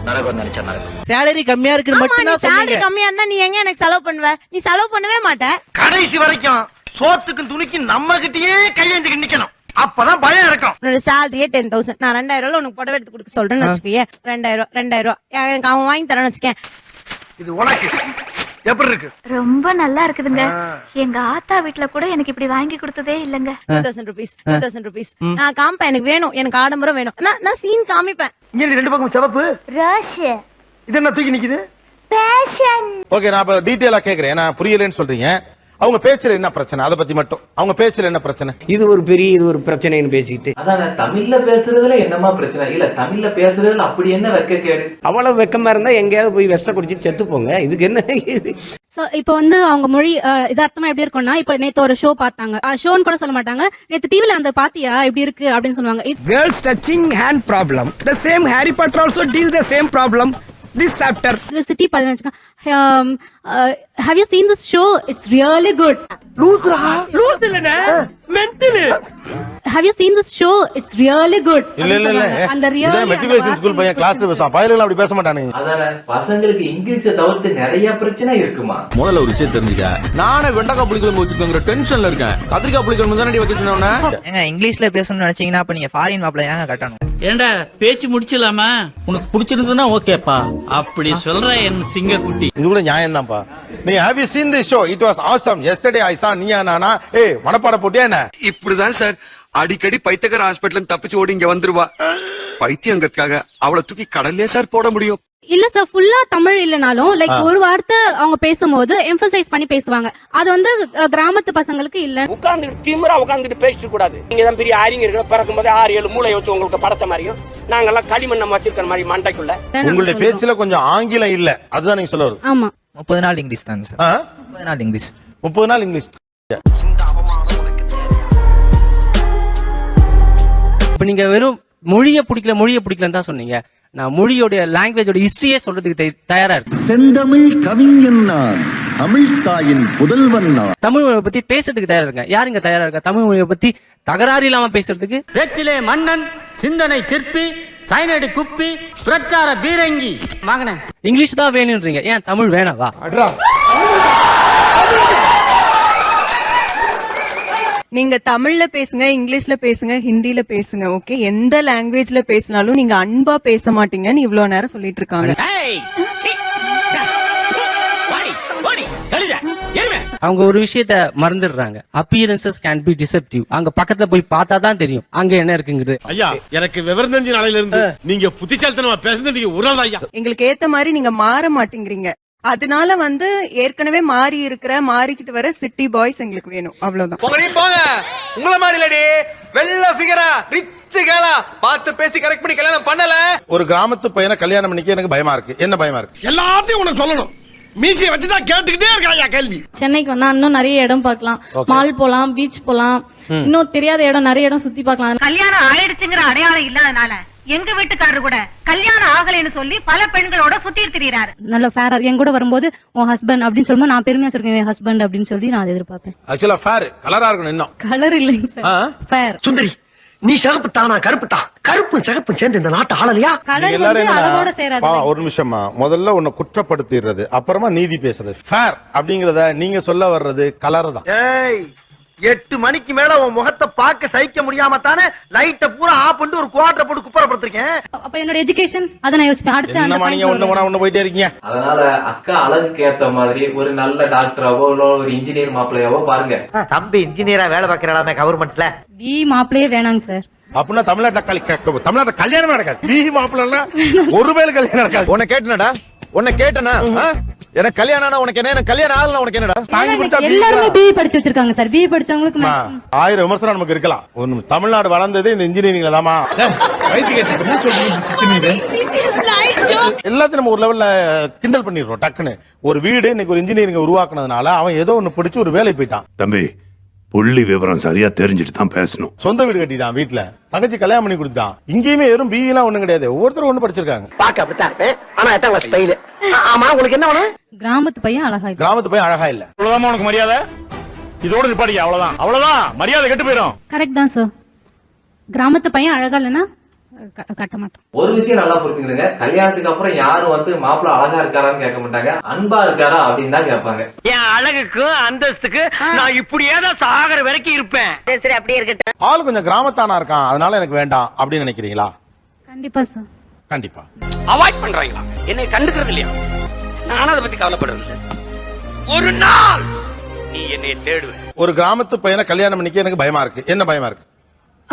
நரகம் நினைச்சா நரகம். சேலரி கம்மியா இருக்குன்னு மட்டும் தான் salary சொன்னீங்க. கம்மியா இருந்தா நீ எங்க எனக்கு செலவு பண்ணுவ? நீ செலவு பண்ணவே மாட்ட. கடைசி வரைக்கும் சோத்துக்கும் துணிக்கும் நம்ம கிட்டயே கையேந்திக்கு நிக்கணும். அப்பதான் பயம் இருக்கும். உன்னோட salary 10,000. நான் 2,000 ரூபாய் உனக்கு புடவை எடுத்து கொடுக்க சொல்றேன்னு வச்சுக்கோயே. 2,000 ரூபாய் எனக்கு அவன் வாங்கி தரேன்னு வச்சுக்கேன். இது உனக்கு எப்படி இருக்கு? ரொம்ப நல்லா இருக்குதுங்க. எங்க ஆத்தா வீட்ல கூட எனக்கு இப்படி வாங்கி கொடுத்ததே இல்லங்க. 2,000 rupees. நான் காமிப்பேன், எனக்கு வேணும், எனக்கு ஆடம்பரம் வேணும். நான் சீன் காமிப்பேன். இங்க 2 பக்கம் சிவப்பு ரஷ் இது என்ன தூக்கி நிக்குது? பேஷன். ஓகே, நான் இப்ப டீடைலா கேக்குறேன். நான் புரியலன்னு சொல்றீங்க. அவங்க பேச்சுல என்ன பிரச்சனை, அதை பத்தி மட்டும். அவங்க பேச்சுல என்ன பிரச்சனை? இது ஒரு பிரச்சனைன்னு பேசிட்டு அதான தமிழ்ல பேசுறதுல என்னமா பிரச்சனை? இல்ல தமிழ்ல பேசுறதுல அப்படி என்ன வெக்கக்கேடு? அவ்வளவு வெக்கமா இருந்தா எங்கேயாவது போய் விஷத்தை குடிச்சிட்டு செத்து போங்க. இதுக்கு என்ன இது? சோ இப்போ வந்து அவங்க மொழி இதார்த்தமா எப்படி இருக்கும்னா, இப்போ நேத்து ஒரு ஷோ பார்த்தாங்க, ஷோன்னு கூட சொல்ல மாட்டாங்க, நேத்து டிவில அந்த பாத்தியா இப்படி இருக்கு அப்படின்னு சொல்லுவாங்க. Girls touching hand problem. The same Harry Potter also deal the same problem. This chapter. இது சிட்டி பாத்தீங்கன்னா have you seen this show? It's really good. Loose இல்லனே mental. Have you seen this show? It's really good. இல்ல அந்த இதான் matriculation school பையன் கிளாஸ்ல பேசுவான். பையன்கள் அப்படி பேச மாட்டானுங்க. அதான பசங்களுக்கு இங்கிலீஷை தவிர்த்து நிறைய பிரச்சனை இருக்குமா? முதல்ல ஒரு விஷயம் தெரிஞ்சுக்க, நானே வெண்டைக்காய் புளிக்குழம்பு வச்சிருக்கேங்கிற டென்ஷன்ல இருக்கேன். கத்திரிக்காய் புளிக்குழம்பு தானே வைக்க சொன்னவன. ஏங்க இங்கிலீஷ்ல பேசணும்னு நினைச்சீங்கன்னா அப்ப நீங்க ஃபாரின் மாப்பிள்ள ஏங்க கட்டணும்? ஏண்டா பேச்சு முடிச்சலாமா? உனக்கு பிடிச்சிருந்ததுன்னா ஓகேப்பா. அப்படி சொல்ற என் சிங்க குட்டி. இது கூட நியாயம் தான்ப்பா. நீ have you seen this show? It was awesome. Yesterday I saw Neeya Naana. ஏய் மனப்பாட போட்டியா என்ன? இப்படிதான் சார் அடிக்கடி பைத்தியக்கார ஹாஸ்பிடல்ல தப்பிச்சு ஓடி இங்க வந்துருவா. பைத்தியங்கிறதுக்காக அவளை தூக்கி கடல்லே சார் போட முடியும். இல்ல சார், ஃபுல்லா தமிழ் இல்லனாலும் லைக் ஒரு வார்த்தை அவங்க பேசும்போது எம்பசைஸ் பண்ணி பேசுவாங்க. அது வந்து கிராமத்து பசங்களுக்கு இல்ல. உட்கார்ந்துட்டு திமிரா உட்கார்ந்துட்டு பேசிட்டு கூடாது. நீங்க தான் பெரிய ஆரிங்க பிறக்கும் போதே 6-7 மூளை வச்சு உங்களுக்கு படைச்ச மாதிரியும் நாங்கெல்லாம் களிமண்ணம் வச்சிருக்கிற மாதிரி மண்டைக்குள்ள. உங்களுடைய பேச்சுல கொஞ்சம் ஆங்கிலம் இல்ல, அதுதான் நீங்க சொல்ல வருது. ஆமா, 30 நாள் இங்கிலீஷ் தாங்க சார். 30 நாள் இங்கிலீஷ். 30 நாள் இங்கிலீஷ். இப்ப நீங்க வெறும் மொழியை பிடிக்கலன்னு தான் சொன்னீங்க. நான் மொழியோட லாங்குவேஜோட ஹிஸ்டரியே சொல்றதுக்கு தயாரா இருக்கு. செந்தமிழ் கவிஞன் நான், தமிழ் தாயின் புதல்வன் நான். தமிழ் மொழியை பத்தி பேசுறதுக்கு தயாரா இருக்கேன். யாருங்க தயாரா இருக்கா தமிழ் மொழியை பத்தி தகராறு இல்லாம பேசுறதுக்கு? பேச்சிலே மன்னன், சிந்தனை சிற்பி, சைனடி குப்பி, பிரச்சார பீரங்கி. வாங்கண்ணே, இங்கிலீஷ் தான் வேணும்ன்றீங்க, ஏன் தமிழ் வேணாவா? நீங்க தமிழ்ல பேசுங்க, இங்கிலீஷ்ல பேசுங்க, ஹிந்தில பேசுங்க, ஓகே? எந்த லாங்குவேஜ்ல பேசினாலும் நீங்க அன்பா பேச மாட்டீங்கன்னு இவ்வளவு நேரம் சொல்லிட்டு இருக்காங்க. அவங்க ஒரு விஷயத்த மறந்துடுறாங்க. Appearances can be deceptive. அங்க பக்கத்துல போய் பார்த்தா தான் தெரியும் அங்க என்ன இருக்குங்கிறது. ஐயா எனக்கு விவரம் தெரிஞ்ச நாளையில இருந்து நீங்க புத்திசாலித்தனமா பேசுறது நீங்க ஒரு நாள் ஐயா. எங்களுக்கு ஏத்த மாதிரி நீங்க மாற மாட்டேங்கிறீங்க. அதனால வந்து ஏற்கனவே மாறிக்கிட்டு வர சிட்டி பாய்ஸ் எங்களுக்கு வேணும், அவ்வளவுதான். போங்க உங்கள மாதிரி இல்லடி, வெள்ள ஃபிகரா ரிச் கேலா பார்த்து பேசி கரெக்ட் பண்ணி கல்யாணம் பண்ணல. ஒரு கிராமத்து பையனை கல்யாணம் பண்ணிக்க எனக்கு பயமா இருக்கு. என்ன பயமா இருக்கு? எல்லாத்தையும் உனக்கு சொல்லணும். மீசியை வச்சுதான் கேட்டுக்கிட்டே இருக்கா கேள்வி. சென்னைக்கு வந்தா இன்னும் நிறைய இடம் பார்க்கலாம். மால் போலாம், பீச் போலாம், இன்னும் தெரியாத இடம் நிறைய இடம் சுத்தி பார்க்கலாம். கல்யாணம் ஆயிடுச்சுங்கிற அடையாளம் இல்லாதனால எங்க வீட்டுக்காரரு கூட கல்யாணம் ஆகலைன்னு சொல்லி பல பெண்களோட சுத்திட்டு திரியிறாரு. நல்ல ஃபேரா என் கூட வரும்போது உன் ஹஸ்பண்ட் அப்படின்னு சொல்லும்போது நான் பெருமையா சொல்றேன், என் ஹஸ்பண்ட் அப்படின்னு சொல்லி நான் எதிர்பார்ப்பேன். ஆக்சுவலா ஃபேர் கலரா இருக்கணும். இன்னும் கலர் இல்லைங்க சார், ஃபேர். சுந்தரி நீ சிகப்பு தானா கருப்பு தான்? கருப்பும் சிகப்பும் சேர்ந்து இந்த நாட்டு ஆளலையா? கலர் வந்து அழகோட சேராது. ஒரு நிமிஷமா, முதல்ல உன்னை குற்றப்படுத்திடுறது, அப்புறமா நீதி பேசுறது. ஃபேர் அப்படிங்கறத நீங்க சொல்ல வர்றது கலர் தான். 8 மணிக்கு மேல உன் முகத்தை பார்க்க சகிக்க முடியாம தானே லைட்ட பூரா ஆஃப் பண்ணிட்டு ஒரு குவார்டர் போட்டு குப்பரப்படுத்திருக்கேன். அப்ப என்னோட எஜுகேஷன் அத நான் யோசிப்பேன். அடுத்து என்னமா நீங்க ஒண்ணு போயிட்டே இருக்கீங்க. அதனால அக்கா அழகுக்கு ஏத்த மாதிரி ஒரு நல்ல டாக்டராவோ இல்ல ஒரு இன்ஜினியர் மாப்பிள்ளையாவோ பாருங்க. தம்பி இன்ஜினியரா வேலை பாக்குறாமே கவர்மெண்ட்ல. பி மாப்பிளையே வேணாங்க சார். அப்படின்னா தமிழ்நாட்டு கல்யாணம் நடக்காது. பி மாப்பிள்ள ஒரு பேர் கல்யாணம் நடக்காது. உன்னை கேட்டனடா, எனக்கு கல்யாணம் ஆனா உனக்கு என்ன, கல்யாணம் ஆகல உனக்கு என்னடா? எல்லாருமே பிஇ படிச்சு வச்சிருக்காங்க சார். பிஇ படிச்சவங்களுக்கு 1000 விமர்சனம் நமக்கு இருக்கலாம். தமிழ்நாடு வளர்ந்தது இந்த இன்ஜினியரிங்ல தாமா. எல்லாத்தையும் நம்ம ஒரு லெவல்ல கிண்டல் பண்ணிடுறோம். டக்குன்னு ஒரு வீடு இன்னைக்கு ஒரு இன்ஜினியரிங் உருவாக்குனதுனால அவன் ஏதோ ஒண்ணு பிடிச்சு ஒரு வேலை போயிட்டான். தம்பி புள்ளி விவரம் சரியா தெரிஞ்சுட்டு தான் பேசணும். சொந்த வீடு கட்டிட்டான், வீட்டுல தங்கச்சி கல்யாணம் பண்ணி கொடுத்தான். இங்கேயுமே வெறும் பிஇ எல்லாம் ஒண்ணும் கிடையாது. ஒவ்வொருத்தரும் ஒண்ணு படிச்சிருக்காங்க. பாக்க அப்படித்தான் இருப்பேன். ஆனா எத்தனை கிளாஸ் ஸ்டைல். ஆமா உங்களுக்கு என்ன வேணும்? கிராமத்து பையன் அழகா இல்ல. கிராமத்து பையன் அழகா இல்ல. அவ்வளவுதான் உனக்கு மரியாதை. இதோட நிப்பாட்டியா? அவ்வளவுதான் மரியாதை கெட்டு போயிடும். கரெக்ட் தான் சார். கிராமத்து பையன் அழகா இல்லைன்னா கட்ட மாட்டோம். ஒரு விஷயம் நல்லா புரிஞ்சுக்கிடுங்க, கல்யாணத்துக்கு அப்புறம் யாரும் வந்து மாப்பிள்ள அழகா இருக்காரான்னு கேட்க மாட்டாங்க, அன்பா இருக்காரா அப்படின்னு தான் கேட்பாங்க. என் அழகுக்கு அந்தஸ்துக்கு நான் இப்படியே தான் சாகர வரைக்கும் இருப்பேன். சரி அப்படியே இருக்கட்டும். ஆளு கொஞ்சம் கிராமத்தானா இருக்கான், அதனால எனக்கு வேண்டாம் அப்படின்னு நினைக்கிறீங்களா? கண்டிப்பா சார். கண்டிப்பா. அவாய்ட் பண்றாங்களா? என்னை கண்டுக்கிறது இல்லையா? நானும் அதை பத்தி கவலைப்படுறது இல்லை. ஒரு நாள் நீ என்னை தேடுவேன். ஒரு கிராமத்து பையனை கல்யாணம் பண்ணிக்க எனக்கு பயமா இருக்கு. என்ன பயமா இருக்கு?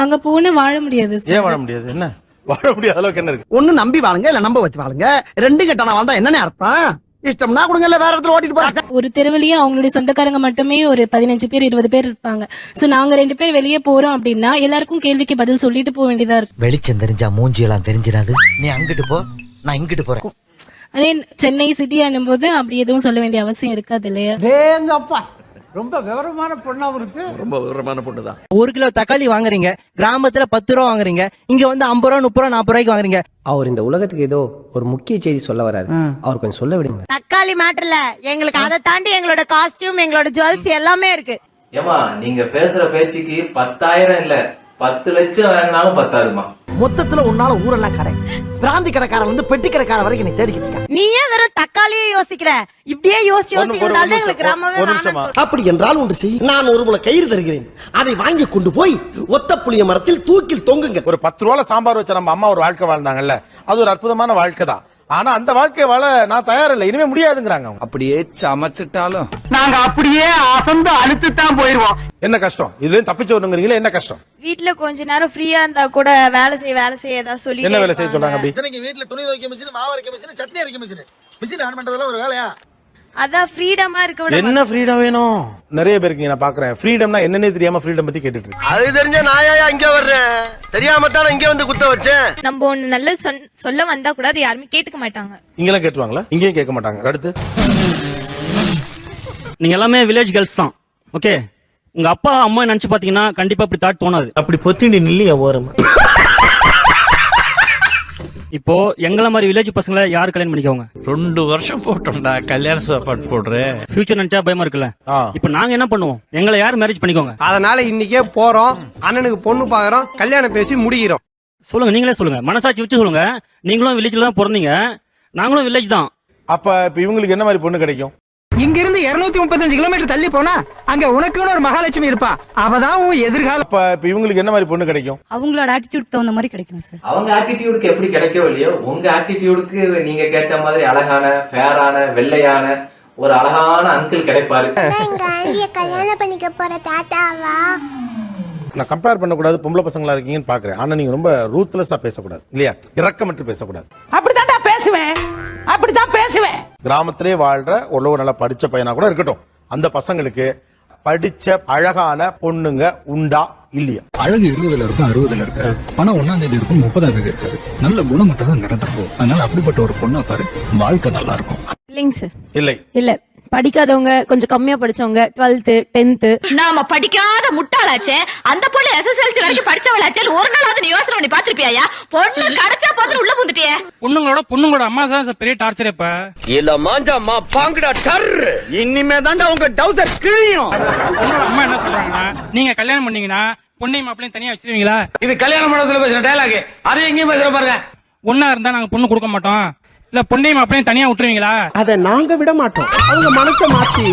அங்க போன வாழ முடியாது. ஏன் வாழ முடியாது? என்ன வாழ முடியாத அளவுக்கு என்ன இருக்கு? ஒண்ணு நம்பி வாழுங்க, இல்ல நம்ப வச்சு வாழுங்க. ரெண்டு கட்டணம் வாழ்ந்தா என்னன்னு அர்த்தம்? இஷ்டம்னா கொடுங்க, இல்ல வேற இடத்துல ஓட்டிட்டு போறாங்க. ஒரு தெருவிலேயே அவங்களுடைய சொந்தக்காரங்க மட்டுமே ஒரு 15 பேர் 20 பேர் இருப்பாங்க. சோ நாங்க 2 பேர் வெளியே போறோம் அப்படின்னா எல்லாருக்கும் கேள்விக்கு பதில் சொல்லிட்டு போக வேண்டியதா இருக்கும். வெளிச்சம் தெரிஞ்சா மூஞ்சி எல்லாம் தெரிஞ்சிடாது. நீ அங்கிட்டு போ, நான் இங்கிட்டு போறேன். அதே சென்னை சிட்டி ஆனும் போது அப்படி எதுவும் சொல்ல வேண்டிய அவசியம் இருக்காது இல்லையா? ரொம்ப விவரமான பொண்ணாவும் இருக்கு. ரொம்ப விவரமான பொண்ணுதான். 1 கிலோ தக்காளி வாங்குறீங்க, கிராமத்துல 10 ரூபா வாங்குறீங்க, இங்க வந்து 50 ரூபா 30 ரூபா 40 ரூபாய்க்கு வாங்குறீங்க. அவர் இந்த உலகத்துக்கு ஏதோ ஒரு முக்கிய செய்தி சொல்ல வராரு. அவர் கொஞ்சம் சொல்ல விடுங்க. தக்காளி மேட்டர்ல எங்களுக்கு அதை தாண்டி எங்களோட காஸ்டியூம், எங்களோட ஜுவல்ஸ் எல்லாமே இருக்கு. ஏமா நீங்க பேசுற பேச்சுக்கு 10,000 இல்ல 10 லட்சம் வாங்கினாலும் பத்தாதுமா. மொத்தத்துல உன்னால ஊரெல்லாம் கடை, பிராந்தி கடைக்காரன் வந்து பெட்டி கடைக்காரன் வரைக்கும் நீ தேடிக்கிட்டு இருக்க. நீ ஏன் வெறும் தக்காளியே யோசிக்கிற? இப்படியே யோசிக்கிறதால எங்களுக்கு கிராமமே வேணாம். அப்படி என்றால் ஒன்று செய். நான் ஒரு முளை கயிறு தருகிறேன், அதை வாங்கி கொண்டு போய் ஒத்த புளிய மரத்தில் தூக்கில் தொங்குங்க. ஒரு 10 ரூபால சாம்பார் வச்ச நம்ம அம்மா ஒரு வாழ்க்கை வாழ்ந்தாங்கல்ல, அது ஒரு அற்புதமான வாழ்க்கை தான். ஆனா அந்த வாழ்க்கை வாழ நான் தயாரில்லை, இனிமே முடியாதுங்கிறாங்க. அப்படியே சமைச்சிட்டாலும் நாங்க அப்படியே அசந்து அழுத்துத்தான் போயிருவோம். என்ன கஷ்டம் இதுல தப்பிச்சு வரணுங்கிறீங்களா? என்ன கஷ்டம்? வீட்ல கொஞ்ச நேரம் ஃப்ரீயா இருந்தா கூட வேலை செய்ய ஏதாவது சொல்லி என்ன வேலை செய்ய சொல்றாங்க? அப்படி இத்தனைக்கு வீட்டுல துணி துவைக்க மிஷின், மாவு அரைக்க மிஷின், சட்னி அரைக்க மிஷின், மிஷின் ஆன் பண்றதெல்லாம் ஒரு வேலையா? அதான் ஃப்ரீடமா இருக்க விட. என்ன ஃப்ரீடம் வேணும்? நிறைய பேருக்கு நான் பாக்குறேன் ஃப்ரீடம்னா என்னன்னே தெரியாம ஃப்ரீடம் பத்தி கேட்டுட்டு இருக்கு. அது தெரிஞ்ச நாயா இங்க வர்றேன், தெரியாம தான் இங்க வந்து குத்த வச்சேன். நம்ம ஒண்ணு நல்ல சொல்ல வந்தா கூட அது யாருமே கேட்டுக்க மாட்டாங்க. இங்கெல்லாம் கேட்டுவாங்களா? இங்கேயும் கேட்க மாட்டாங்க. அடுத்து நீங்க எல்லாமே வில்லேஜ் கேர்ள்ஸ் தான், ஓகே? உங்க அப்பா அம்மா நினைச்சு பாத்தீங்கன்னா கண்டிப்பா இப்படி தாட் தோணாது. அப்படி பொத்திண்டி நில்லையா ஓரமா? இப்போ எங்கள மாதிரி வில்லேஜ் பசங்களை யாரு கல்யாணம் பண்ணிக்கோங்க? 2 வருஷம் போட்டோம்டா கல்யாண சாப்பாடு போடுறேன். ஃபியூச்சர் நினைச்சா பயமா இருக்குல்ல? இப்போ நாங்க என்ன பண்ணுவோம்? எங்களை யார் மேரேஜ் பண்ணிக்கோங்க? அதனால இன்னைக்கே போறோம், அண்ணனுக்கு பொண்ணு பாக்குறோம், கல்யாணம் பேசி முடிக்கிறோம். சொல்லுங்க, நீங்களே சொல்லுங்க, மனசாட்சி வச்சு சொல்லுங்க. நீங்களும் வில்லேஜ்ல தான் பிறந்தீங்க, நாங்களும் வில்லேஜ் தான். அப்ப இப்ப இவங்களுக்கு என்ன மாதிரி பொண்ணு கிடைக்கும்? இங்க இருந்து 235 கிலோமீட்டர் தள்ளி போனா அங்க உனக்குன்னு ஒரு மகாலட்சுமி இருப்பா, அவதான் உன் எதிர்காலம். அப்ப இப்ப இவங்களுக்கு என்ன மாதிரி பொண்ணு கிடைக்கும்? அவங்களோட ஆட்டிடியூட் தகுந்த மாதிரி கிடைக்கும் சார். அவங்க ஆட்டிடியூடுக்கு எப்படி கிடைக்கோ இல்லையோ, உங்க ஆட்டிடியூடுக்கு நீங்க கேட்ட மாதிரி அழகான, ஃபேரான, வெள்ளையான ஒரு அழகான அங்கிள் கிடைப்பாரு. கல்யாணம் பண்ணிக்க போற தாத்தாவா? நான் கம்பேர் பண்ணக்கூடாது, பொம்பளை பசங்களா இருக்கீங்கன்னு பாக்குறேன். ஆனா நீங்க ரொம்ப ரூத்லெஸ்ஸா பேசக்கூடாது இல்லையா? இரக்கமற்று பேசக்கூடாது. அப்படித்தான் பேசுவேன், அப்படித்தான் பேசுவேன். கிராமத்திலே வாழ்ற ஒரு நல்லா படிச்ச பையனா கூட இருக்கட்டும், அந்த பசங்களுக்கு படிச்ச அழகான பொண்ணுங்க உண்டா இல்லையா? அழகு 20ல இருக்கும் 60ல இருக்கு, பணம் 1ஆம் தேதி இருக்கும் 30ஆம் தேதி இருக்காது. நல்ல குணம் மட்டும் தான் நடந்திருக்கும். அதனால அப்படிப்பட்ட ஒரு பொண்ணா பாரு, வாழ்க்கை நல்லா இருக்கும். இல்லைங்க சார். இல்லை இல்ல, படிக்காதவங்க, கொஞ்சம் கம்மியா படிச்சவங்க, 12th 10th. நாம படிக்காத முட்டாளாச்சே, அந்த பொண்ணு SSLC வரைக்கும் படிச்சவளாச்சே, ஒரு நாளாவது நீ யோசனை பண்ணி பாத்திருப்பியா? பொண்ணு கிடைச்சா போதும் உள்ள புந்துட்டியே. பொண்ணுங்களோட அம்மா தான் பெரிய டார்ச்சர். இப்ப இல்ல மாஞ்சாமா பாங்கடா டர், இனிமே தாண்டா உங்க டவுசர் கிழியும். அம்மா என்ன சொல்றாங்கன்னா, நீங்க கல்யாணம் பண்ணீங்கன்னா பொண்ணையும் மாப்பிளையும் தனியா வச்சிருவீங்களா? இது கல்யாண மண்டபத்துல பேசுற டயலாக், அதை எங்கேயும் பேசுற பாருங்க. ஒன்னா இருந்தா நாங்க பொண்ணு கொடுக்க மாட்டோம், இல்ல பொண்ணையும் மாப்பிளையும் தனியா விட்டுருவீங்களா? அத நாங்க விட மாட்டோம். அவங்க மனசை மாத்தி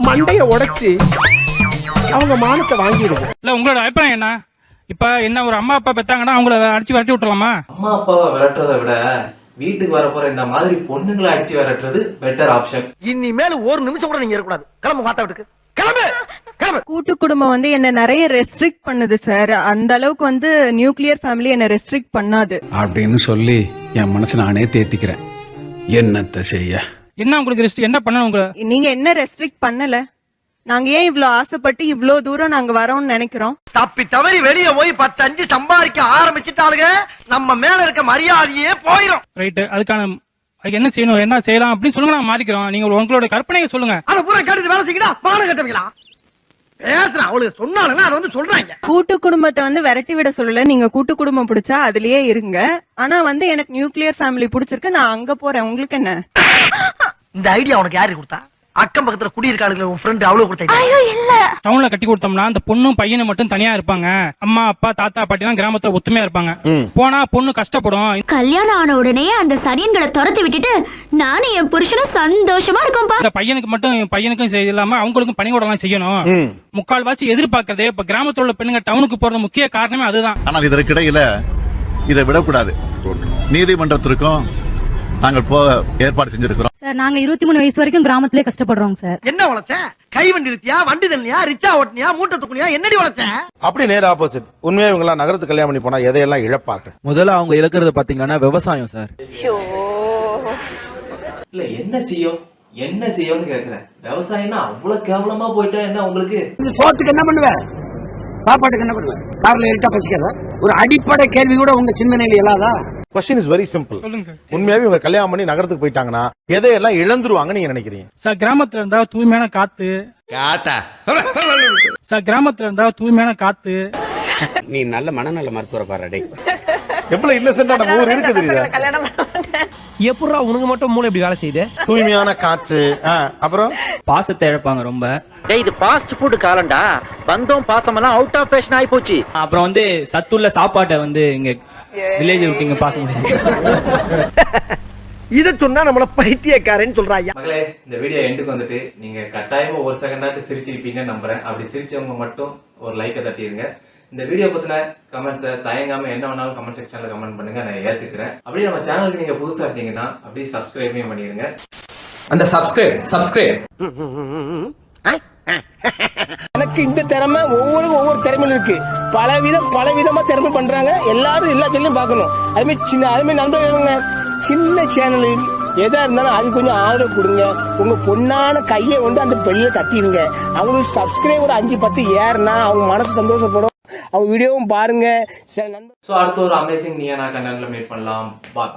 மண்டைய உடைச்சு அவங்க மானத்தை வாங்கிடுவோம். இல்ல உங்களோட அபிப்பிராயம் என்ன? இப்ப என்ன ஒரு அம்மா அப்பா பெத்தாங்கன்னா அவங்கள அடிச்சு விரட்டி விட்டுறலாமா? அம்மா அப்பாவை விரட்டுறதை விட வீட்டுக்கு வரப்போற இந்த மாதிரி பொண்ணுங்களை அடிச்சு விரட்டுறது பெட்டர் ஆப்ஷன். இனிமேல் ஒரு நிமிஷம் கூட நீங்க இருக்கக்கூடாது. கிளம்பு மாத்தா வீட்டுக்கு, கிளம்பு கிளம்பு. கூட்டு குடும்பம் வந்து என்ன நிறைய ரெஸ்ட்ரிக்ட் பண்ணுது சார். அந்த அளவுக்கு வந்து நியூக்ளியர் ஃபேமிலி என்ன ரெஸ்ட்ரிக்ட் பண்ணாது அப்படின்னு சொல்லி என் மனசு நானே தேத்திக்கிறேன். என்னத்த செய்ய? என்ன உங்களுக்கு என்ன பண்ணணும்? உங்களை நீங்க என்ன ரெஸ்ட்ரிக்ட் பண்ணல? நாங்க ஏன் இவ்ளோ ஆசைப்பட்டு இவ்ளோ தூரம் நாங்க வரோம்னு நினைக்கிறோம்? தப்பி தவறி வெளியே போய் 10-5 சம்பாதிக்க ஆரம்பிச்சுட்டாளுங்க, நம்ம மேல இருக்க மரியாதையே போயிடும். ரைட், அதுக்கு என்ன செய்யணும், என்ன செய்யலாம் அப்படின்னு சொல்லுங்க, நாங்க மாத்திக்கிறோம். நீங்க உங்களோட கற்பனையை சொல்லுங்க. அத பூரா கேட்டு வேலை செய்யடா, பானம் கட்டவீங்களா? பேசுறேன், அவளுக்கு சொன்னாலும் அதை வந்து சொல்றாங்க. கூட்டு குடும்பத்தை வந்து விரட்டி விட சொல்லல. நீங்க கூட்டு குடும்பம் பிடிச்சா அதுலயே இருங்க. ஆனா வந்து எனக்கு நியூக்ளியர் ஃபேமிலி பிடிச்சிருக்கு, நான் அங்க போறேன். உங்களுக்கு என்ன? இந்த ஐடியா உனக்கு யாரு கொடுத்தா? அக்கம் பக்கத்துல குடியிருக்காளுங்க உன் ஃப்ரெண்ட் அவ்வளவு கொடுத்தா? டவுன்ல கட்டி கொடுத்தோம்னா அந்த பொண்ணும் பையனும் மட்டும் தனியா இருப்பாங்க. அம்மா அப்பா தாத்தா பாட்டி எல்லாம் கிராமத்துல ஒத்துமையா இருப்பாங்க. போனா பொண்ணு கஷ்டப்படும். கல்யாணம் ஆன உடனே அந்த சனியன்களை துரத்தி விட்டுட்டு நானும் என் புருஷனும் சந்தோஷமா இருக்கோம்பா. இந்த பையனுக்கும் செய்ய இல்லாம அவங்களுக்கும் பணிவிடலாம் செய்யணும். முக்கால்வாசி எதிர்பார்க்கறதே இப்ப கிராமத்துல உள்ள பெண்ணுங்க டவுனுக்கு போறது முக்கிய காரணமே அதுதான். ஆனால் இதற்கிடையில இதை விடக்கூடாது. நீதிமன்றத்திற்கும் நாங்கள் போக ஏற்பாடு செஞ்சிருக்கிறோம் சார். நாங்க 23 வயசு வரைக்கும் கிராமத்திலே கஷ்டப்படுறோம் சார். என்ன உழைச்ச? கை வண்டி இருத்தியா, வண்டி தள்ளியா, ரிச்சா ஓட்டினியா, மூட்டை தூக்குனியா, என்னடி உழைச்ச? அப்படி நேர் ஆப்போசிட். உண்மையா இவங்க நகரத்து கல்யாணம் பண்ணி போனா எதையெல்லாம் இழப்பார்கள்? முதல்ல அவங்க இழக்கிறது பாத்தீங்கன்னா விவசாயம் சார். இல்ல என்ன செய்யும்? என்ன செய்யணும்னு கேக்குறேன். விவசாயம்னா அவ்வளவு கேவலமா போயிட்டா என்ன உங்களுக்கு? சோத்துக்கு என்ன பண்ணுவேன், சாப்பாட்டுக்கு என்ன பண்ணுவேன், கார்ல ஏறிட்டா பசிக்காதா? ஒரு அடிப்படை கேள்வி கூட உங்க சிந்தனையில இல்லாதா? Question is very simple. சொல்லுங்க சார். உண்மையாவே இவங்க கல்யாணம் பண்ணி நகரத்துக்கு போயிட்டாங்கன்னா எதையெல்லாம் இழந்துருவாங்கன்னு நீங்க நினைக்கிறீங்க? சார் கிராமத்துல இருந்தா தூய்மையான காத்து. சார் கிராமத்துல இருந்தா தூய்மையான காத்து. நீ நல்ல மனநல மருத்துவரை பாரு. எவ்வளவு இன்னசென்ட்டா நம்ம ஊர் இருக்குது தெரியுதா? எப்படா உனக்கு மட்டும் மூளை இப்படி வேலை செய்யுது? தூய்மையான காற்று, அப்புறம் பாசத்தை இழப்பாங்க ரொம்ப. இது ஃபாஸ்ட் ஃபுட் காலண்டா, பந்தம் பாசம் எல்லாம் அவுட் ஆஃப் ஃபேஷன் ஆயி போச்சு. அப்புறம் வந்து சத்துள்ள சாப்பாட்டை வந்து இங்க வில்லேஜ் விட்டீங்க பார்க்க முடியாது. இத சொன்னா நம்மள பைத்தியக்காரன்னு சொல்றாங்க. மகளே, இந்த வீடியோ எண்டுக்கு வந்துட்டு நீங்க கட்டாயமா ஒரு செகண்டாட்டு சிரிச்சிருப்பீங்கன்னு நம்புறேன். அப்படி சிரிச்சவங்க மட்டும் ஒரு லைக்கை தட்டிடுங்க. இந்த வீடியோ பத்தின கமெண்ட்ஸை தயங்காம என்ன வேணாலும் கமெண்ட் செக்ஷன்ல கமெண்ட் பண்ணுங்க, நான் ஏத்துக்கிறேன். அப்படியே நம்ம சேனலுக்கு நீங்க புதுசா இருக்கீங்கன்னா அப்படியே சப்ஸ்கிரைபே பண்ணிடுங்க. அந்த சப்ஸ்கிரைப் எனக்கு இந்த திறமை ஒவ்வொரு திறமையில இருக்கு. பலவிதமா திறமை பண்றாங்க. எல்லாரும் எல்லா சேனலையும் பார்க்கணும். அதுமாதிரி நண்பர்களுங்க, சின்ன சேனல் எதா இருந்தாலும் அது கொஞ்சம் ஆதரவு கொடுங்க. உங்க பொண்ணான கையை வந்து அந்த பெல்ல தட்டிடுங்க. அவங்களுக்கு சப்ஸ்கிரைபர் 5-10 ஏறுனா அவங்க மனசு சந்தோஷப்படும். அவங்க வீடியோவும் பாருங்க. அடுத்த ஒரு அமேசிங் நீயா நான் கண்டென்ட்ல மீட் பண்ணலாம். பாய்.